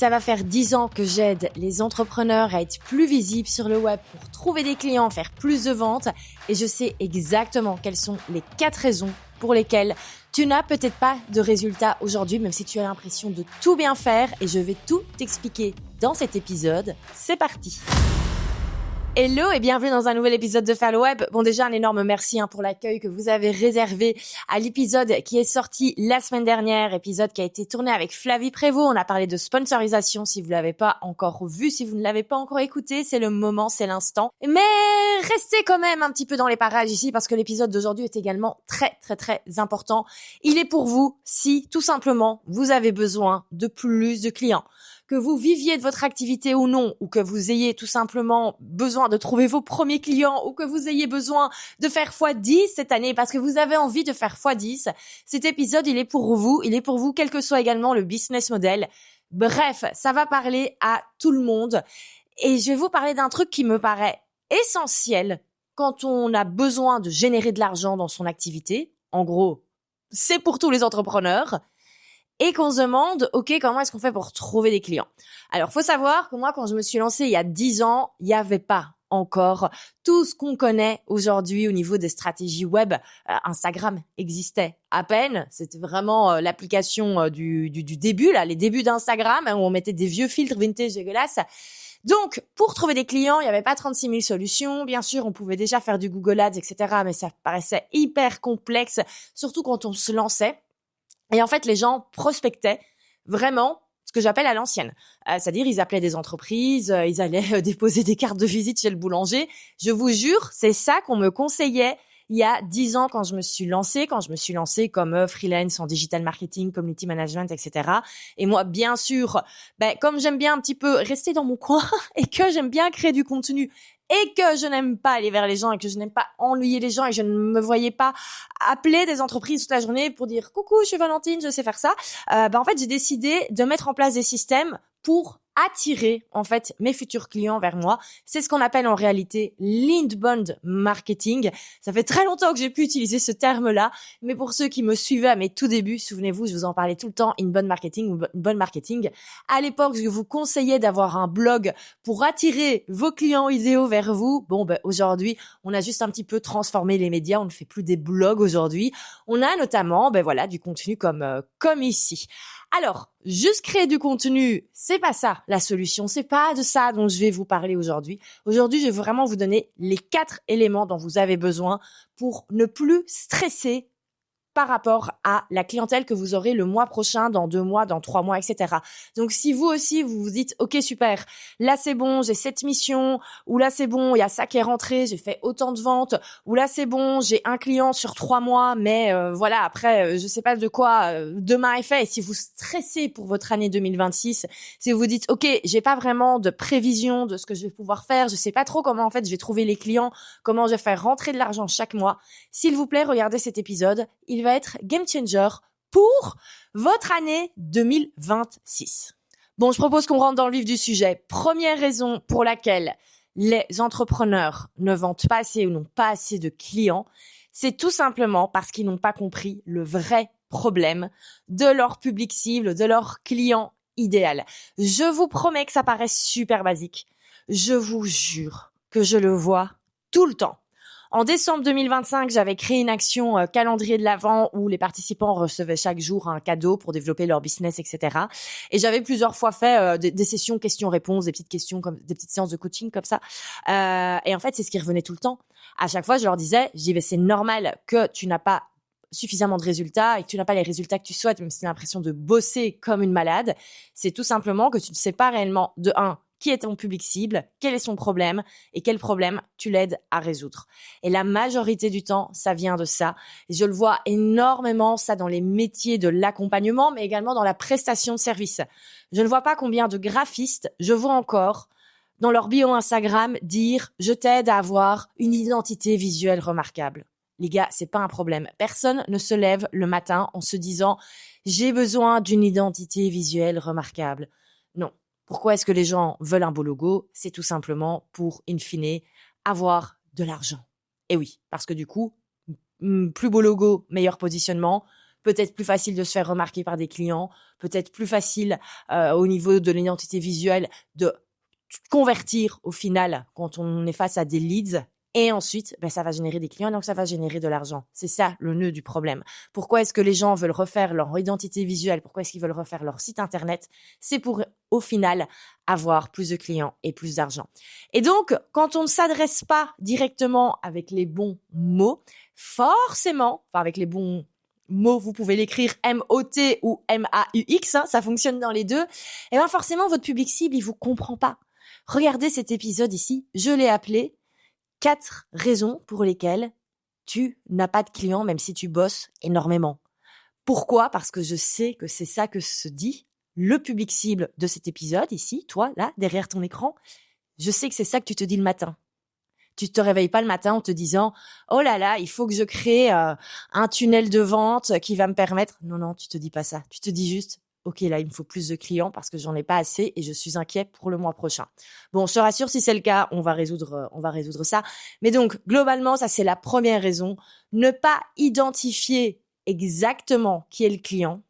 Ça va faire 10 ans que j'aide les entrepreneurs à être plus visibles sur le web pour trouver des clients, faire plus de ventes. Et je sais exactement quelles sont les 4 raisons pour lesquelles tu n'as peut-être pas de résultats aujourd'hui, même si tu as l'impression de tout bien faire. Et je vais tout t'expliquer dans cet épisode. C'est parti! Hello et bienvenue dans un nouvel épisode de Faire le Web. Bon, déjà un énorme merci pour l'accueil que vous avez réservé à l'épisode qui est sorti la semaine dernière, épisode qui a été tourné avec Flavie Prévost. On a parlé de sponsorisation. Si vous l'avez pas encore vu, si vous ne l'avez pas encore écouté, c'est le moment, c'est l'instant. Mais restez quand même un petit peu dans les parages ici parce que l'épisode d'aujourd'hui est également très important. Il est pour vous si tout simplement vous avez besoin de plus de clients. Que vous viviez de votre activité ou non, ou que vous ayez tout simplement besoin de trouver vos premiers clients, ou que vous ayez besoin de faire x10 cette année parce que vous avez envie de faire x10, cet épisode, il est pour vous. Il est pour vous, quel que soit également le business model. Bref, ça va parler à tout le monde. Et je vais vous parler d'un truc qui me paraît essentiel quand on a besoin de générer de l'argent dans son activité. En gros, c'est pour tous les entrepreneurs. Et qu'on se demande, ok, comment est-ce qu'on fait pour trouver des clients? Alors, faut savoir que moi, quand je me suis lancée il y a 10 ans, il n'y avait pas encore tout ce qu'on connaît aujourd'hui au niveau des stratégies web. Instagram existait à peine. C'était vraiment l'application du début, là, les débuts d'Instagram, où on mettait des vieux filtres vintage dégueulasses. Donc, pour trouver des clients, il n'y avait pas 36 000 solutions. Bien sûr, on pouvait déjà faire du Google Ads, etc. Mais ça paraissait hyper complexe, surtout quand on se lançait. Et en fait, les gens prospectaient vraiment ce que j'appelle à l'ancienne. C'est-à-dire, ils appelaient des entreprises, ils allaient déposer des cartes de visite chez le boulanger. Je vous jure, c'est ça qu'on me conseillait il y a 10 ans quand je me suis lancée comme freelance en digital marketing, community management, etc. Et moi, bien sûr, comme j'aime bien un petit peu rester dans mon coin et que j'aime bien créer du contenu et que je n'aime pas aller vers les gens et que je n'aime pas ennuyer les gens et je ne me voyais pas appeler des entreprises toute la journée pour dire « Coucou, je suis Valentine, je sais faire ça », en fait, j'ai décidé de mettre en place des systèmes pour attirer en fait mes futurs clients vers moi. C'est ce qu'on appelle en réalité l'inbound marketing. Ça fait très longtemps que j'ai pu utiliser ce terme-là, mais pour ceux qui me suivaient à mes tout débuts, souvenez-vous, je vous en parlais tout le temps, inbound marketing. À l'époque, je vous conseillais d'avoir un blog pour attirer vos clients idéaux vers vous. Bon, aujourd'hui, on a juste un petit peu transformé les médias. On ne fait plus des blogs aujourd'hui. On a notamment, du contenu comme ici. Alors, juste créer du contenu, c'est pas ça la solution, c'est pas de ça dont je vais vous parler aujourd'hui. Aujourd'hui, je vais vraiment vous donner les 4 éléments dont vous avez besoin pour ne plus stresser par rapport à la clientèle que vous aurez le mois prochain, dans 2 mois, dans 3 mois, etc. Donc, si vous aussi, vous vous dites, ok, super, là c'est bon, j'ai cette mission, ou là c'est bon, il y a ça qui est rentré, j'ai fait autant de ventes, ou là c'est bon, j'ai un client sur 3 mois, mais après, je sais pas de quoi demain est fait. Et si vous stressez pour votre année 2026, si vous vous dites, ok, j'ai pas vraiment de prévision de ce que je vais pouvoir faire, je sais pas trop comment en fait je vais trouver les clients, comment je vais faire rentrer de l'argent chaque mois, s'il vous plaît, regardez cet épisode. Il va être game changer pour votre année 2026. Bon, je propose qu'on rentre dans le vif du sujet. Première raison pour laquelle les entrepreneurs ne vendent pas assez ou n'ont pas assez de clients, c'est tout simplement parce qu'ils n'ont pas compris le vrai problème de leur public cible, de leur client idéal. Je vous promets que ça paraît super basique. Je vous jure que je le vois tout le temps. En décembre 2025, j'avais créé une action calendrier de l'Avent où les participants recevaient chaque jour un cadeau pour développer leur business, etc. Et j'avais plusieurs fois fait des sessions questions-réponses, des petites questions, comme des petites séances de coaching comme ça. Et en fait, c'est ce qui revenait tout le temps. À chaque fois, je leur disais, c'est normal que tu n'as pas suffisamment de résultats et que tu n'as pas les résultats que tu souhaites, même si tu as l'impression de bosser comme une malade. C'est tout simplement que tu ne sais pas réellement, de 1, qui est ton public cible, quel est son problème et quel problème tu l'aides à résoudre. Et la majorité du temps, ça vient de ça. Et je le vois énormément, ça dans les métiers de l'accompagnement, mais également dans la prestation de services. Je ne vois pas combien de graphistes je vois encore dans leur bio Instagram dire « Je t'aide à avoir une identité visuelle remarquable ». Les gars, c'est pas un problème. Personne ne se lève le matin en se disant « J'ai besoin d'une identité visuelle remarquable ». Non. Pourquoi est-ce que les gens veulent un beau logo? C'est tout simplement pour, in fine, avoir de l'argent. Et oui, parce que du coup, plus beau logo, meilleur positionnement, peut-être plus facile de se faire remarquer par des clients, peut-être plus facile au niveau de l'identité visuelle de convertir au final quand on est face à des leads. Et ensuite, ça va générer des clients, donc ça va générer de l'argent. C'est ça le nœud du problème. Pourquoi est-ce que les gens veulent refaire leur identité visuelle? Pourquoi est-ce qu'ils veulent refaire leur site internet? C'est pour, au final, avoir plus de clients et plus d'argent. Et donc, quand on ne s'adresse pas directement avec les bons mots, forcément, avec les bons mots, vous pouvez l'écrire M-O-T ou M-A-U-X, ça fonctionne dans les deux, et forcément, votre public cible, il vous comprend pas. Regardez cet épisode ici, je l'ai appelé 4 raisons pour lesquelles tu n'as pas de clients même si tu bosses énormément. Pourquoi? Parce que je sais que c'est ça que se dit le public cible de cet épisode ici, toi, là, derrière ton écran. Je sais que c'est ça que tu te dis le matin. Tu te réveilles pas le matin en te disant « Oh là là, il faut que je crée un tunnel de vente qui va me permettre… » Non, tu te dis pas ça. Tu te dis juste ok, là, il me faut plus de clients parce que j'en ai pas assez et je suis inquiet pour le mois prochain. Bon, je te rassure, si c'est le cas, on va résoudre ça. Mais donc, globalement, ça, c'est la première raison. Ne pas identifier exactement qui est le client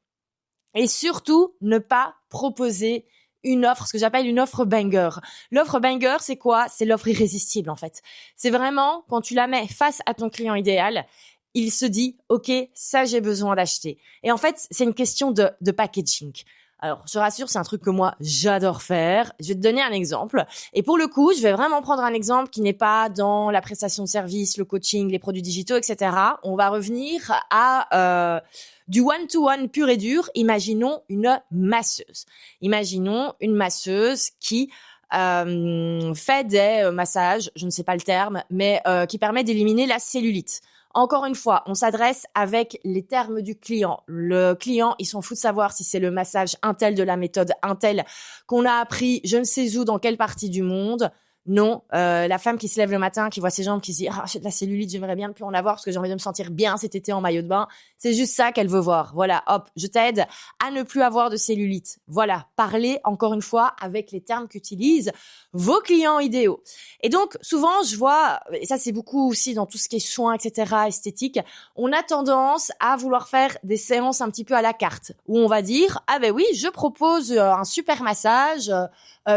et surtout, ne pas proposer une offre, ce que j'appelle une offre banger. L'offre banger, c'est quoi? C'est l'offre irrésistible, en fait. C'est vraiment quand tu la mets face à ton client idéal, il se dit, ok, ça j'ai besoin d'acheter. Et en fait, c'est une question de packaging. Alors, je te rassure, c'est un truc que moi, j'adore faire. Je vais te donner un exemple. Et pour le coup, je vais vraiment prendre un exemple qui n'est pas dans la prestation de service, le coaching, les produits digitaux, etc. On va revenir à du one-to-one pur et dur. Imaginons une masseuse. Imaginons une masseuse qui fait des massages, je ne sais pas le terme, mais qui permet d'éliminer la cellulite. Encore une fois, on s'adresse avec les termes du client. Le client, il s'en fout de savoir si c'est le massage Intel de la méthode Intel qu'on a appris je ne sais où, dans quelle partie du monde. Non, la femme qui se lève le matin, qui voit ses jambes, qui se dit « Ah, j'ai de la cellulite, j'aimerais bien ne plus en avoir parce que j'ai envie de me sentir bien cet été en maillot de bain. » C'est juste ça qu'elle veut voir. Voilà, hop, je t'aide à ne plus avoir de cellulite. Voilà, parlez encore une fois avec les termes qu'utilisent vos clients idéaux. Et donc, souvent, je vois, et ça c'est beaucoup aussi dans tout ce qui est soins, etc., esthétique, on a tendance à vouloir faire des séances un petit peu à la carte, où on va dire « Ah ben oui, je propose un super massage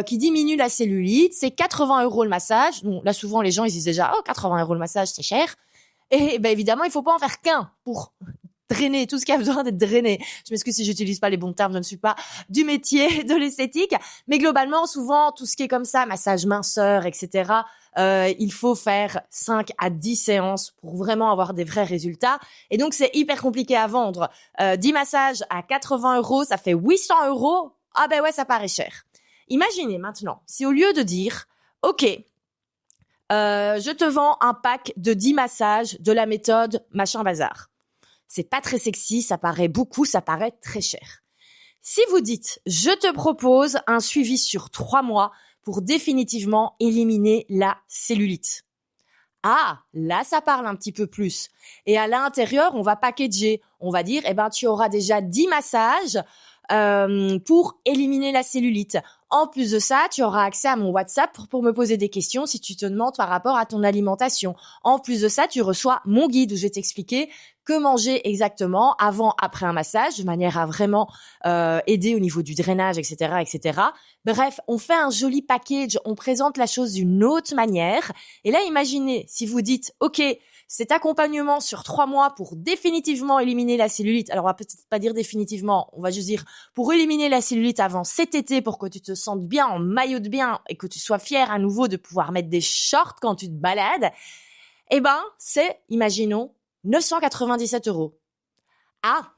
qui diminue la cellulite, c'est 80 € le massage. » Bon, là, souvent, les gens, ils disent déjà « Oh, 80 € le massage, c'est cher. » Et ben évidemment, il faut pas en faire qu'un pour drainer tout ce qui a besoin d'être drainé. Je m'excuse si j'utilise pas les bons termes, je ne suis pas du métier de l'esthétique, mais globalement, souvent, tout ce qui est comme ça, massage minceur, etc., il faut faire 5 à 10 séances pour vraiment avoir des vrais résultats. Et donc, c'est hyper compliqué à vendre. 10 massages à 80 €, ça fait 800 €. Ah ben ouais, ça paraît cher. Imaginez maintenant, si au lieu de dire, ok, je te vends un pack de 10 massages de la méthode machin bazar. C'est pas très sexy, ça paraît beaucoup, ça paraît très cher. Si vous dites, je te propose un suivi sur 3 mois pour définitivement éliminer la cellulite. Ah, là, ça parle un petit peu plus. Et à l'intérieur, on va packager. On va dire, tu auras déjà 10 massages pour éliminer la cellulite. En plus de ça, tu auras accès à mon WhatsApp pour me poser des questions si tu te demandes par rapport à ton alimentation. En plus de ça, tu reçois mon guide où je vais t'expliquer que manger exactement avant, après un massage, de manière à vraiment aider au niveau du drainage, etc., etc. Bref, on fait un joli package, on présente la chose d'une autre manière. Et là, imaginez, si vous dites, OK, cet accompagnement sur 3 mois pour définitivement éliminer la cellulite. Alors, on va peut-être pas dire définitivement, on va juste dire pour éliminer la cellulite avant cet été pour que tu te sentes bien en maillot de bain et que tu sois fier à nouveau de pouvoir mettre des shorts quand tu te balades. C'est, imaginons, 997 €. Ah,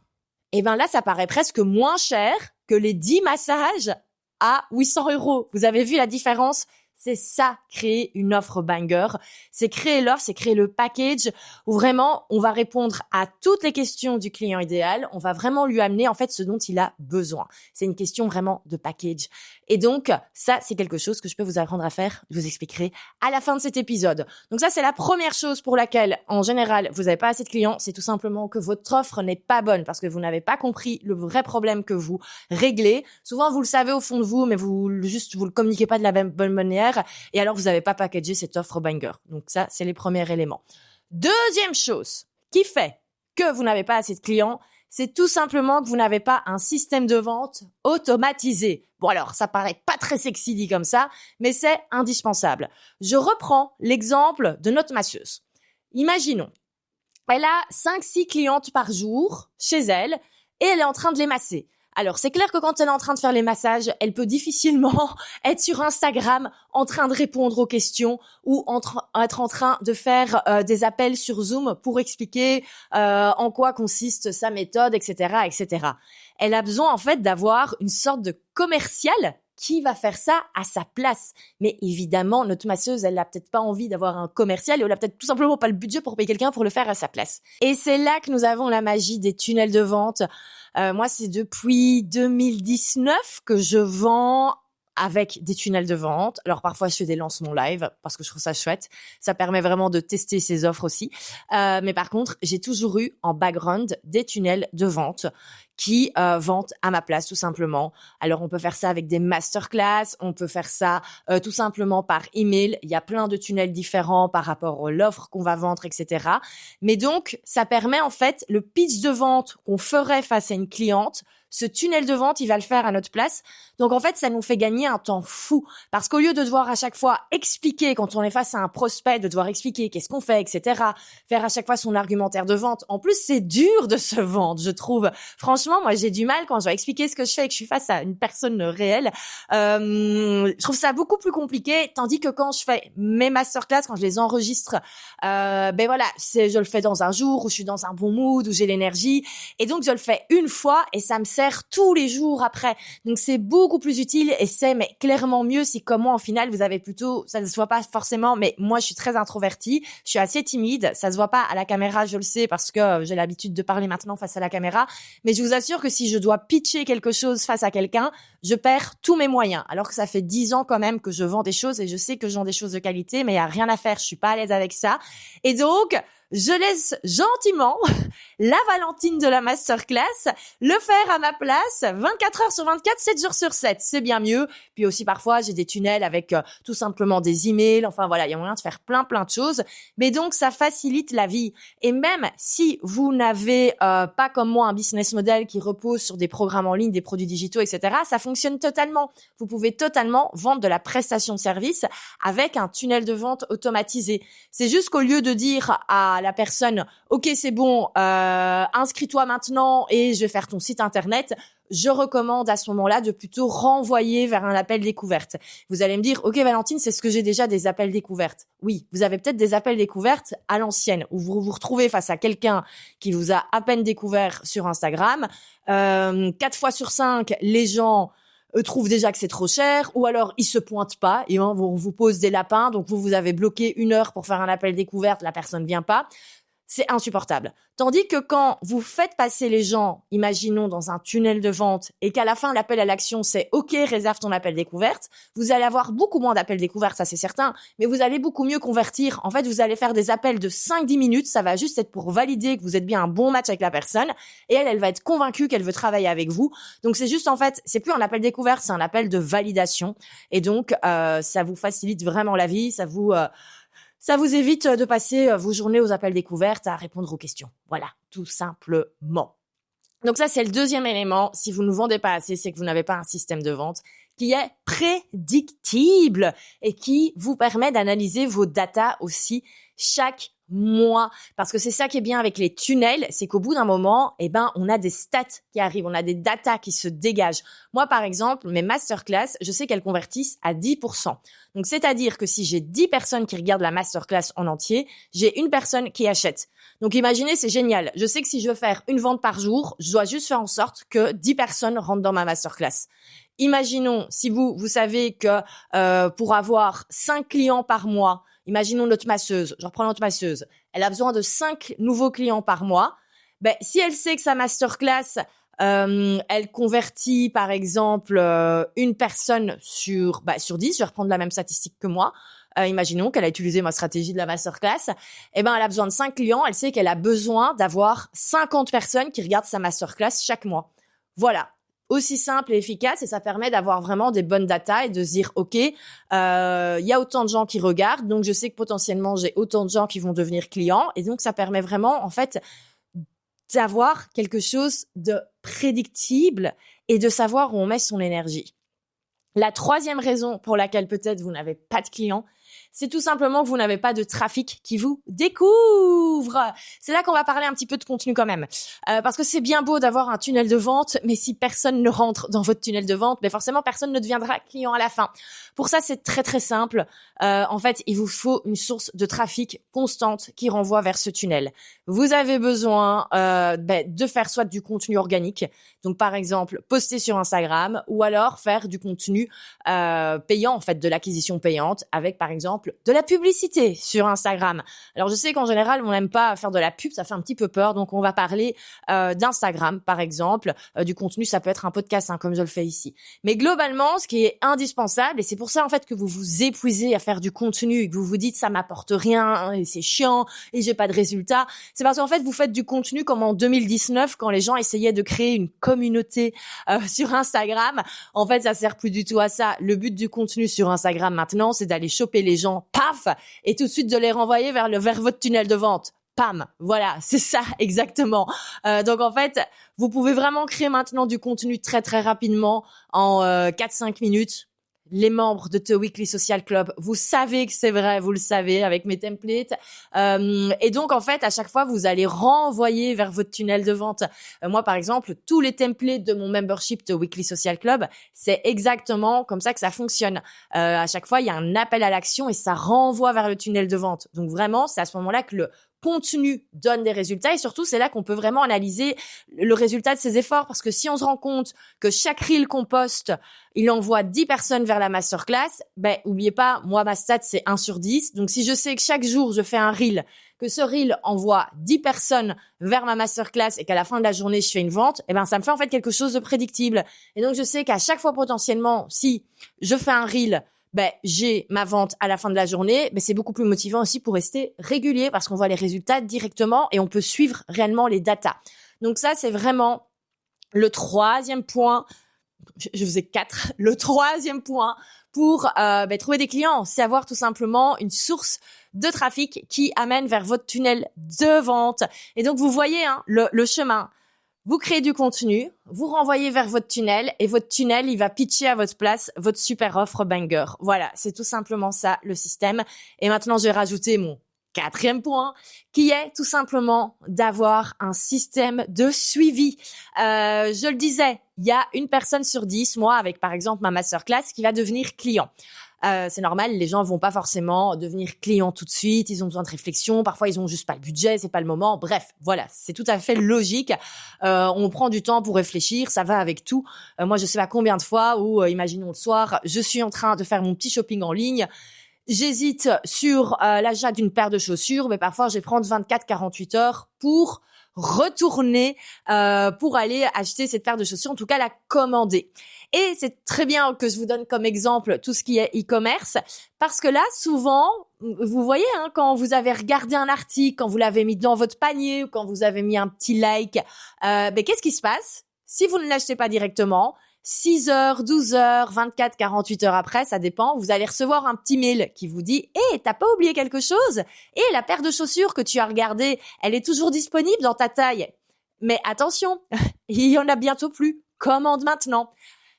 là, ça paraît presque moins cher que les 10 massages à 800 €. Vous avez vu la différence? C'est ça, créer une offre banger. C'est créer l'offre, c'est créer le package où vraiment, on va répondre à toutes les questions du client idéal. On va vraiment lui amener, en fait, ce dont il a besoin. C'est une question vraiment de package. Et donc, ça, c'est quelque chose que je peux vous apprendre à faire. Je vous expliquerai à la fin de cet épisode. Donc ça, c'est la première chose pour laquelle, en général, vous n'avez pas assez de clients. C'est tout simplement que votre offre n'est pas bonne parce que vous n'avez pas compris le vrai problème que vous réglez. Souvent, vous le savez au fond de vous, mais vous le communiquez pas de la bonne manière. Et alors, vous n'avez pas packagé cette offre banger. Donc ça, c'est les premiers éléments. Deuxième chose qui fait que vous n'avez pas assez de clients, c'est tout simplement que vous n'avez pas un système de vente automatisé. Bon alors, ça paraît pas très sexy dit comme ça, mais c'est indispensable. Je reprends l'exemple de notre masseuse. Imaginons, elle a 5-6 clientes par jour chez elle et elle est en train de les masser. Alors, c'est clair que quand elle est en train de faire les massages, elle peut difficilement être sur Instagram en train de répondre aux questions ou être en train de faire des appels sur Zoom pour expliquer en quoi consiste sa méthode, etc., etc. Elle a besoin en fait d'avoir une sorte de commercial qui va faire ça à sa place. Mais évidemment, notre masseuse, elle n'a peut-être pas envie d'avoir un commercial et elle a peut-être tout simplement pas le budget pour payer quelqu'un pour le faire à sa place. Et c'est là que nous avons la magie des tunnels de vente. Moi, c'est depuis 2019 que je vends avec des tunnels de vente. Alors parfois, je fais des lancements live parce que je trouve ça chouette. Ça permet vraiment de tester ces offres aussi. Mais par contre, j'ai toujours eu en background des tunnels de vente qui vendent à ma place tout simplement. Alors on peut faire ça avec des masterclass, on peut faire ça tout simplement par email. Il y a plein de tunnels différents par rapport à l'offre qu'on va vendre, etc. Mais donc ça permet en fait le pitch de vente qu'on ferait face à une cliente. Ce tunnel de vente, il va le faire à notre place. Donc, en fait, ça nous fait gagner un temps fou. Parce qu'au lieu de devoir à chaque fois expliquer, quand on est face à un prospect, de devoir expliquer qu'est-ce qu'on fait, etc., faire à chaque fois son argumentaire de vente. En plus, c'est dur de se vendre, je trouve. Franchement, moi, j'ai du mal quand je dois expliquer ce que je fais et que je suis face à une personne réelle. Je trouve ça beaucoup plus compliqué. Tandis que quand je fais mes masterclass, quand je les enregistre, ben voilà, je le fais dans un jour où je suis dans un bon mood, où j'ai l'énergie. Et donc, je le fais une fois et ça me sert tous les jours après. Donc, c'est beaucoup plus utile et c'est mais clairement mieux si comme moi, en final, vous avez plutôt, ça ne se voit pas forcément, mais moi, je suis très introvertie. Je suis assez timide. Ça se voit pas à la caméra, je le sais, parce que j'ai l'habitude de parler maintenant face à la caméra. Mais je vous assure que si je dois pitcher quelque chose face à quelqu'un, je perds tous mes moyens. Alors que ça fait 10 ans quand même que je vends des choses et je sais que je vends des choses de qualité, mais il y a rien à faire. Je suis pas à l'aise avec ça. Et donc, je laisse gentiment la Valentine de la masterclass le faire à ma place 24 heures sur 24, 7 jours sur 7. C'est bien mieux. Puis aussi parfois, j'ai des tunnels avec tout simplement des emails. Enfin voilà, il y a moyen de faire plein de choses. Mais donc, ça facilite la vie. Et même si vous n'avez pas comme moi un business model qui repose sur des programmes en ligne, des produits digitaux, etc., ça fonctionne totalement. Vous pouvez totalement vendre de la prestation de service avec un tunnel de vente automatisé. C'est juste qu'au lieu de dire à la personne, ok, c'est bon, inscris-toi maintenant et je vais faire ton site internet, je recommande à ce moment-là de plutôt renvoyer vers un appel découverte. Vous allez me dire, ok Valentine, c'est ce que j'ai déjà des appels découvertes. Oui, vous avez peut-être des appels découvertes à l'ancienne où vous vous retrouvez face à quelqu'un qui vous a à peine découvert sur Instagram. 4 fois sur 5, les gens trouvent déjà que c'est trop cher, ou alors ils se pointent pas et on vous pose des lapins, donc vous avez bloqué 1 heure pour faire un appel découverte, la personne vient pas. C'est insupportable. Tandis que quand vous faites passer les gens, imaginons dans un tunnel de vente, et qu'à la fin, l'appel à l'action, c'est « OK, réserve ton appel découverte », vous allez avoir beaucoup moins d'appels découvertes, ça c'est certain, mais vous allez beaucoup mieux convertir. En fait, vous allez faire des appels de 5-10 minutes, ça va juste être pour valider que vous êtes bien un bon match avec la personne, et elle va être convaincue qu'elle veut travailler avec vous. Donc c'est juste, en fait, c'est plus un appel découverte, c'est un appel de validation. Et donc, ça vous facilite vraiment la vie, ça vous évite de passer vos journées aux appels découvertes à répondre aux questions. Voilà, tout simplement. Donc ça, c'est le deuxième élément. Si vous ne vendez pas assez, c'est que vous n'avez pas un système de vente qui est prédictible et qui vous permet d'analyser vos datas aussi chaque mois. Parce que c'est ça qui est bien avec les tunnels, c'est qu'au bout d'un moment, on a des stats qui arrivent, on a des datas qui se dégagent. Moi, par exemple, mes masterclass, je sais qu'elles convertissent à 10%. Donc, c'est-à-dire que si j'ai 10 personnes qui regardent la masterclass en entier, j'ai une personne qui achète. Donc, imaginez, c'est génial. Je sais que si je veux faire une vente par jour, je dois juste faire en sorte que 10 personnes rentrent dans ma masterclass. Imaginons, si vous savez que pour avoir 5 clients par mois, imaginons notre masseuse, je reprends notre masseuse, elle a besoin de 5 nouveaux clients par mois. Si elle sait que sa masterclass, elle convertit par exemple une personne sur 10, je vais reprendre la même statistique que moi. Imaginons qu'elle a utilisé ma stratégie de la masterclass. Elle a besoin de 5 clients, elle sait qu'elle a besoin d'avoir 50 personnes qui regardent sa masterclass chaque mois. Voilà. Aussi simple et efficace, et ça permet d'avoir vraiment des bonnes datas et de se dire ok, il y a autant de gens qui regardent, donc je sais que potentiellement j'ai autant de gens qui vont devenir clients, et donc ça permet vraiment en fait d'avoir quelque chose de prédictible et de savoir où on met son énergie. La troisième raison pour laquelle peut-être vous n'avez pas de clients, c'est tout simplement que vous n'avez pas de trafic qui vous découvre. C'est là qu'on va parler un petit peu de contenu quand même. Parce que c'est bien beau d'avoir un tunnel de vente, mais si personne ne rentre dans votre tunnel de vente, mais forcément personne ne deviendra client à la fin. Pour ça, c'est très très simple. En fait, il vous faut une source de trafic constante qui renvoie vers ce tunnel. Vous avez besoin de faire soit du contenu organique, donc par exemple poster sur Instagram, ou alors faire du contenu payant, en fait de l'acquisition payante, avec par exemple de la publicité sur Instagram. Alors je sais qu'en général on n'aime pas faire de la pub, ça fait un petit peu peur, donc on va parler d'Instagram par exemple, du contenu, ça peut être un podcast comme je le fais ici. Mais globalement, ce qui est indispensable, et c'est pour ça en fait que vous vous épuisez à faire du contenu et que vous vous dites ça m'apporte rien et c'est chiant et j'ai pas de résultats, c'est parce qu'en fait vous faites du contenu comme en 2019 quand les gens essayaient de créer une communauté sur Instagram. En fait ça sert plus du tout à ça. Le but du contenu sur Instagram maintenant, c'est d'aller choper les gens, paf, et tout de suite de les renvoyer vers votre tunnel de vente. Pam, voilà, c'est ça exactement. Donc en fait, vous pouvez vraiment créer maintenant du contenu très très rapidement en 4-5 minutes. Les membres de The Weekly Social Club, vous savez que c'est vrai, vous le savez avec mes templates. Et donc, en fait, à chaque fois, vous allez renvoyer vers votre tunnel de vente. Moi, par exemple, tous les templates de mon membership The Weekly Social Club, c'est exactement comme ça que ça fonctionne. À chaque fois, il y a un appel à l'action et ça renvoie vers le tunnel de vente. Donc vraiment, c'est à ce moment-là que le contenu donne des résultats et surtout, c'est là qu'on peut vraiment analyser le résultat de ses efforts parce que si on se rend compte que chaque reel qu'on poste, il envoie 10 personnes vers la masterclass, oubliez pas, moi, ma stat, c'est 1 sur 10. Donc, si je sais que chaque jour, je fais un reel, que ce reel envoie 10 personnes vers ma masterclass et qu'à la fin de la journée, je fais une vente, ça me fait en fait quelque chose de prédictible. Et donc, je sais qu'à chaque fois, potentiellement, si je fais un reel, j'ai ma vente à la fin de la journée, c'est beaucoup plus motivant aussi pour rester régulier parce qu'on voit les résultats directement et on peut suivre réellement les datas. Donc ça, c'est vraiment le troisième point. Je faisais 4. Le troisième point pour trouver des clients, c'est avoir tout simplement une source de trafic qui amène vers votre tunnel de vente. Et donc, vous voyez le chemin. Vous créez du contenu, vous renvoyez vers votre tunnel et votre tunnel, il va pitcher à votre place votre super offre banger. Voilà, c'est tout simplement ça le système. Et maintenant, je vais rajouter mon 4e point qui est tout simplement d'avoir un système de suivi. Je le disais, il y a une personne sur 10, moi, avec par exemple ma masterclass, qui va devenir client. C'est normal, les gens vont pas forcément devenir clients tout de suite, ils ont besoin de réflexion, parfois ils ont juste pas le budget, c'est pas le moment. Bref, voilà, c'est tout à fait logique. On prend du temps pour réfléchir, ça va avec tout. Moi, je sais pas combien de fois où, imaginons le soir, je suis en train de faire mon petit shopping en ligne. J'hésite sur l'achat d'une paire de chaussures, mais parfois je vais prendre 24-48 heures pour retourner pour aller acheter cette paire de chaussures, en tout cas la commander. Et c'est très bien que je vous donne comme exemple tout ce qui est e-commerce, parce que là, souvent, vous voyez, quand vous avez regardé un article, quand vous l'avez mis dans votre panier ou quand vous avez mis un petit like, qu'est-ce qui se passe? Si vous ne l'achetez pas directement, 6 heures, 12 heures, 24, 48 heures après, ça dépend, vous allez recevoir un petit mail qui vous dit « Hey, t'as pas oublié quelque chose? Et la paire de chaussures que tu as regardée, elle est toujours disponible dans ta taille. Mais attention, il y en a bientôt plus. Commande maintenant. »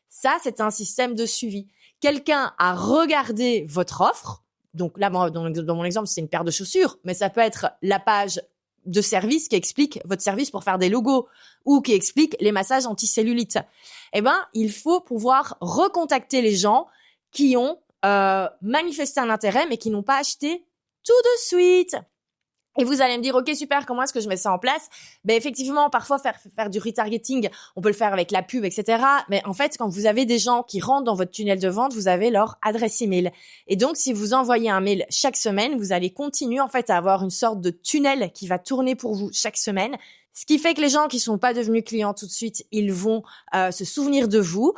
Ça, c'est un système de suivi. Quelqu'un a regardé votre offre. Donc là, dans mon exemple, c'est une paire de chaussures, mais ça peut être la page de service qui explique votre service pour faire des logos ou qui explique les massages anti-cellulite. Il faut pouvoir recontacter les gens qui ont manifesté un intérêt mais qui n'ont pas acheté tout de suite. Et vous allez me dire, ok, super, comment est-ce que je mets ça en place? Effectivement, parfois, faire du retargeting, on peut le faire avec la pub, etc. Mais en fait, quand vous avez des gens qui rentrent dans votre tunnel de vente, vous avez leur adresse email. Et donc, si vous envoyez un mail chaque semaine, vous allez continuer, en fait, à avoir une sorte de tunnel qui va tourner pour vous chaque semaine. Ce qui fait que les gens qui sont pas devenus clients tout de suite, ils vont se souvenir de vous.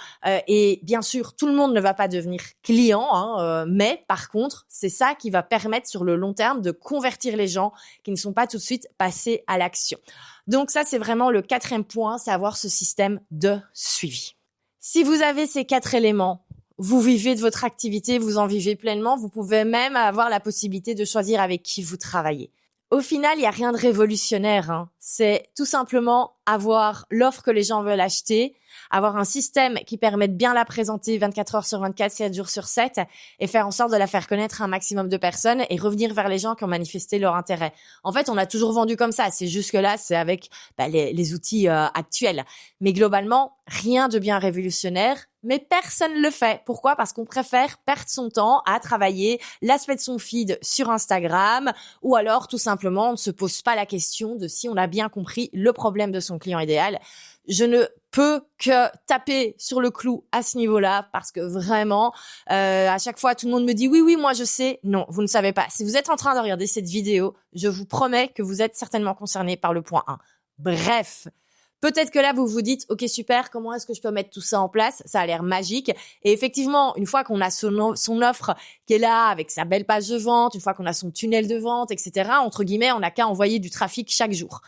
Et bien sûr, tout le monde ne va pas devenir client, mais par contre, c'est ça qui va permettre sur le long terme de convertir les gens qui ne sont pas tout de suite passés à l'action. Donc ça, c'est vraiment le 4e point, c'est avoir ce système de suivi. Si vous avez ces 4 éléments, vous vivez de votre activité, vous en vivez pleinement. Vous pouvez même avoir la possibilité de choisir avec qui vous travaillez. Au final, il y a rien de révolutionnaire, hein. C'est tout simplement avoir l'offre que les gens veulent acheter, avoir un système qui permette bien la présenter 24 heures sur 24, 7 jours sur 7 et faire en sorte de la faire connaître à un maximum de personnes et revenir vers les gens qui ont manifesté leur intérêt. En fait, on a toujours vendu comme ça. C'est juste que là, c'est avec les outils actuels. Mais globalement, rien de bien révolutionnaire. Mais personne le fait. Pourquoi? Parce qu'on préfère perdre son temps à travailler l'aspect de son feed sur Instagram ou alors tout simplement on ne se pose pas la question de si on a bien compris le problème de son client idéal. Je ne peux que taper sur le clou à ce niveau-là parce que vraiment, à chaque fois, tout le monde me dit oui, moi je sais. Non, vous ne savez pas. Si vous êtes en train de regarder cette vidéo, je vous promets que vous êtes certainement concerné par le point 1. Bref. Peut-être que là, vous vous dites, OK, super, comment est-ce que je peux mettre tout ça en place? Ça a l'air magique. Et effectivement, une fois qu'on a son offre qui est là, avec sa belle page de vente, une fois qu'on a son tunnel de vente, etc., entre guillemets, on n'a qu'à envoyer du trafic chaque jour.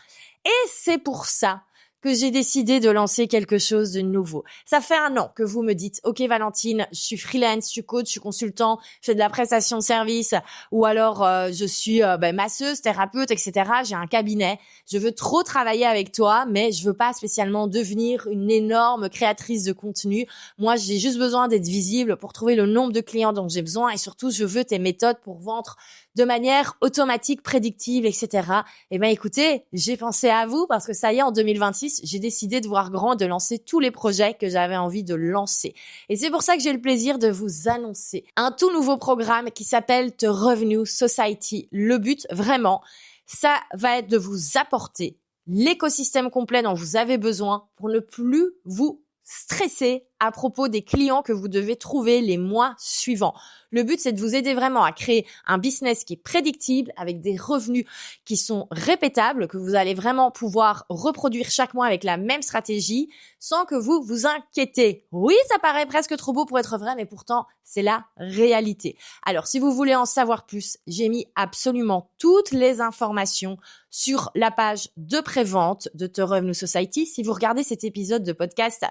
Et c'est pour ça que j'ai décidé de lancer quelque chose de nouveau. Ça fait 1 an que vous me dites, OK Valentine, je suis freelance, je suis coach, je suis consultant, je fais de la prestation de service, ou alors je suis masseuse, thérapeute, etc. J'ai un cabinet, je veux trop travailler avec toi, mais je veux pas spécialement devenir une énorme créatrice de contenu. Moi, j'ai juste besoin d'être visible pour trouver le nombre de clients dont j'ai besoin et surtout, je veux tes méthodes pour vendre de manière automatique, prédictive, etc. Eh ben, écoutez, j'ai pensé à vous parce que ça y est, en 2026, j'ai décidé de voir grand, de lancer tous les projets que j'avais envie de lancer. Et c'est pour ça que j'ai le plaisir de vous annoncer un tout nouveau programme qui s'appelle The Revenue Society. Le but, vraiment, ça va être de vous apporter l'écosystème complet dont vous avez besoin pour ne plus vous stresser à propos des clients que vous devez trouver les mois suivants. Le but, c'est de vous aider vraiment à créer un business qui est prédictible avec des revenus qui sont répétables, que vous allez vraiment pouvoir reproduire chaque mois avec la même stratégie sans que vous vous inquiétez. Oui, ça paraît presque trop beau pour être vrai, mais pourtant, c'est la réalité. Alors, si vous voulez en savoir plus, j'ai mis absolument toutes les informations sur la page de prévente de The Revenue Society. Si vous regardez cet épisode de podcast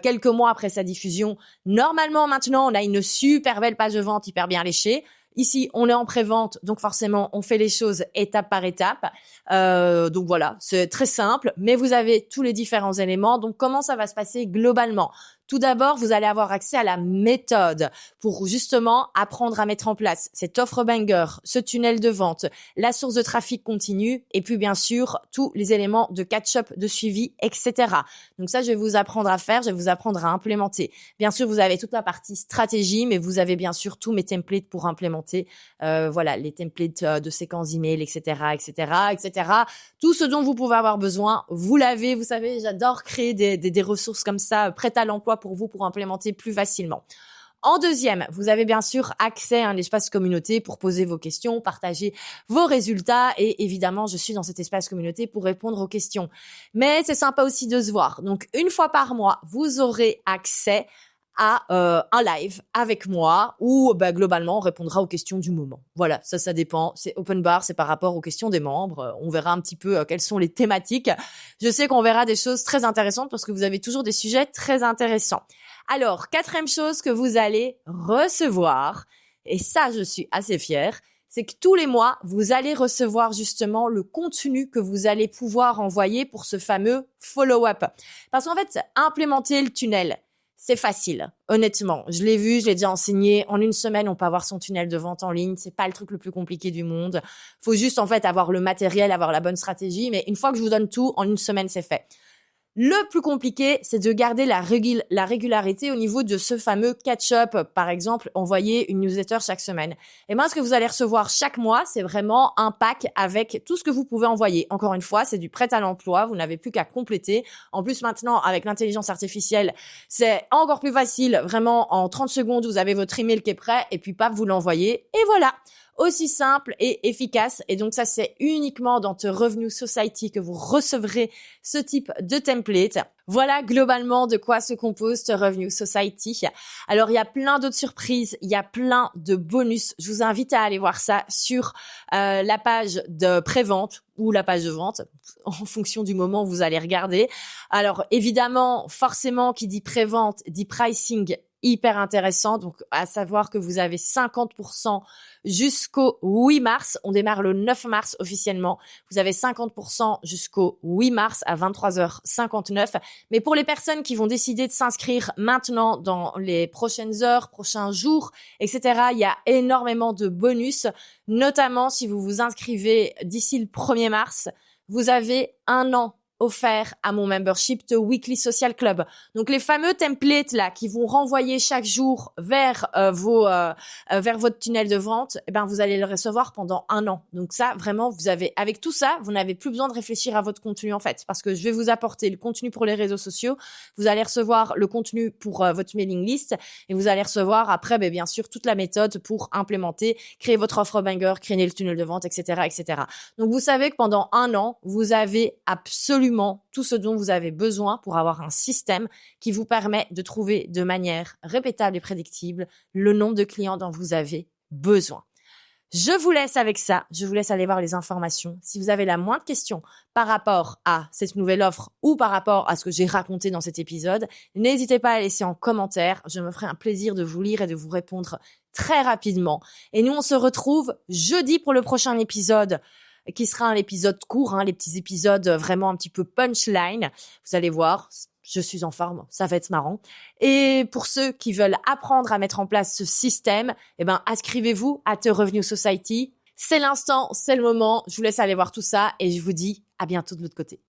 quelques mois après sa diffusion, normalement maintenant on a une super belle page de vente hyper bien léchée. Ici, on est en pré-vente, donc forcément, on fait les choses étape par étape. Donc voilà, c'est très simple, mais vous avez tous les différents éléments. Donc, comment ça va se passer globalement? Tout d'abord, vous allez avoir accès à la méthode pour justement apprendre à mettre en place cette offre banger, ce tunnel de vente, la source de trafic continu et puis bien sûr, tous les éléments de catch-up, de suivi, etc. Donc ça, je vais vous apprendre à faire, je vais vous apprendre à implémenter. Bien sûr, vous avez toute la partie stratégie, mais vous avez bien sûr tous mes templates pour implémenter. Voilà, les templates de séquences email, etc., etc., etc. Tout ce dont vous pouvez avoir besoin, vous l'avez. Vous savez, j'adore créer des ressources comme ça, prêtes à l'emploi pour vous, pour implémenter plus facilement. En deuxième, vous avez bien sûr accès à un espace communauté pour poser vos questions, partager vos résultats et évidemment, je suis dans cet espace communauté pour répondre aux questions. Mais c'est sympa aussi de se voir. Donc, une fois par mois, vous aurez accès à un live avec moi où globalement on répondra aux questions du moment. Voilà, ça dépend. C'est open bar, c'est par rapport aux questions des membres. On verra un petit peu quelles sont les thématiques. Je sais qu'on verra des choses très intéressantes parce que vous avez toujours des sujets très intéressants. Alors, 4e chose que vous allez recevoir, et ça je suis assez fière, c'est que tous les mois, vous allez recevoir justement le contenu que vous allez pouvoir envoyer pour ce fameux follow-up. Parce qu'en fait, implémenter le tunnel, c'est facile, honnêtement. Je l'ai vu, je l'ai déjà enseigné. En 1 semaine, on peut avoir son tunnel de vente en ligne. C'est pas le truc le plus compliqué du monde. Faut juste, en fait, avoir le matériel, avoir la bonne stratégie. Mais une fois que je vous donne tout, en 1 semaine, c'est fait. Le plus compliqué, c'est de garder la régularité au niveau de ce fameux catch-up. Par exemple, envoyer une newsletter chaque semaine. Et bien, ce que vous allez recevoir chaque mois, c'est vraiment un pack avec tout ce que vous pouvez envoyer. Encore une fois, c'est du prêt à l'emploi. Vous n'avez plus qu'à compléter. En plus, maintenant, avec l'intelligence artificielle, c'est encore plus facile. Vraiment, en 30 secondes, vous avez votre email qui est prêt et puis paf, vous l'envoyez. Et voilà. Aussi simple et efficace. Et donc ça, c'est uniquement dans The Revenue Society que vous recevrez ce type de template. Voilà globalement de quoi se compose The Revenue Society. Alors, il y a plein d'autres surprises, il y a plein de bonus. Je vous invite à aller voir ça sur la page de pré-vente ou la page de vente, en fonction du moment où vous allez regarder. Alors, évidemment, forcément, qui dit pré-vente, dit pricing hyper intéressant. Donc, à savoir que vous avez 50% jusqu'au 8 mars. On démarre le 9 mars officiellement. Vous avez 50% jusqu'au 8 mars à 23h59. Mais pour les personnes qui vont décider de s'inscrire maintenant dans les prochaines heures, prochains jours, etc., il y a énormément de bonus, notamment si vous vous inscrivez d'ici le 1er mars, vous avez 1 an offert à mon membership The Weekly Social Club. Donc les fameux templates là qui vont renvoyer chaque jour vers vers votre tunnel de vente, eh ben vous allez le recevoir pendant 1 an. Donc ça vraiment vous avez avec tout ça, vous n'avez plus besoin de réfléchir à votre contenu en fait, parce que je vais vous apporter le contenu pour les réseaux sociaux, vous allez recevoir le contenu pour votre mailing list et vous allez recevoir après bien sûr toute la méthode pour implémenter, créer votre offre banger, créer le tunnel de vente, etc., etc. Donc vous savez que pendant 1 an, vous avez absolument tout ce dont vous avez besoin pour avoir un système qui vous permet de trouver de manière répétable et prédictible le nombre de clients dont vous avez besoin. Je vous laisse avec ça. Je vous laisse aller voir les informations. Si vous avez la moindre question par rapport à cette nouvelle offre ou par rapport à ce que j'ai raconté dans cet épisode, n'hésitez pas à laisser en commentaire. Je me ferai un plaisir de vous lire et de vous répondre très rapidement. Et nous, on se retrouve jeudi pour le prochain épisode, qui sera un épisode court, les petits épisodes vraiment un petit peu punchline. Vous allez voir, je suis en forme, ça va être marrant. Et pour ceux qui veulent apprendre à mettre en place ce système, inscrivez-vous à The Revenue Society. C'est l'instant, c'est le moment. Je vous laisse aller voir tout ça et je vous dis à bientôt de l'autre côté.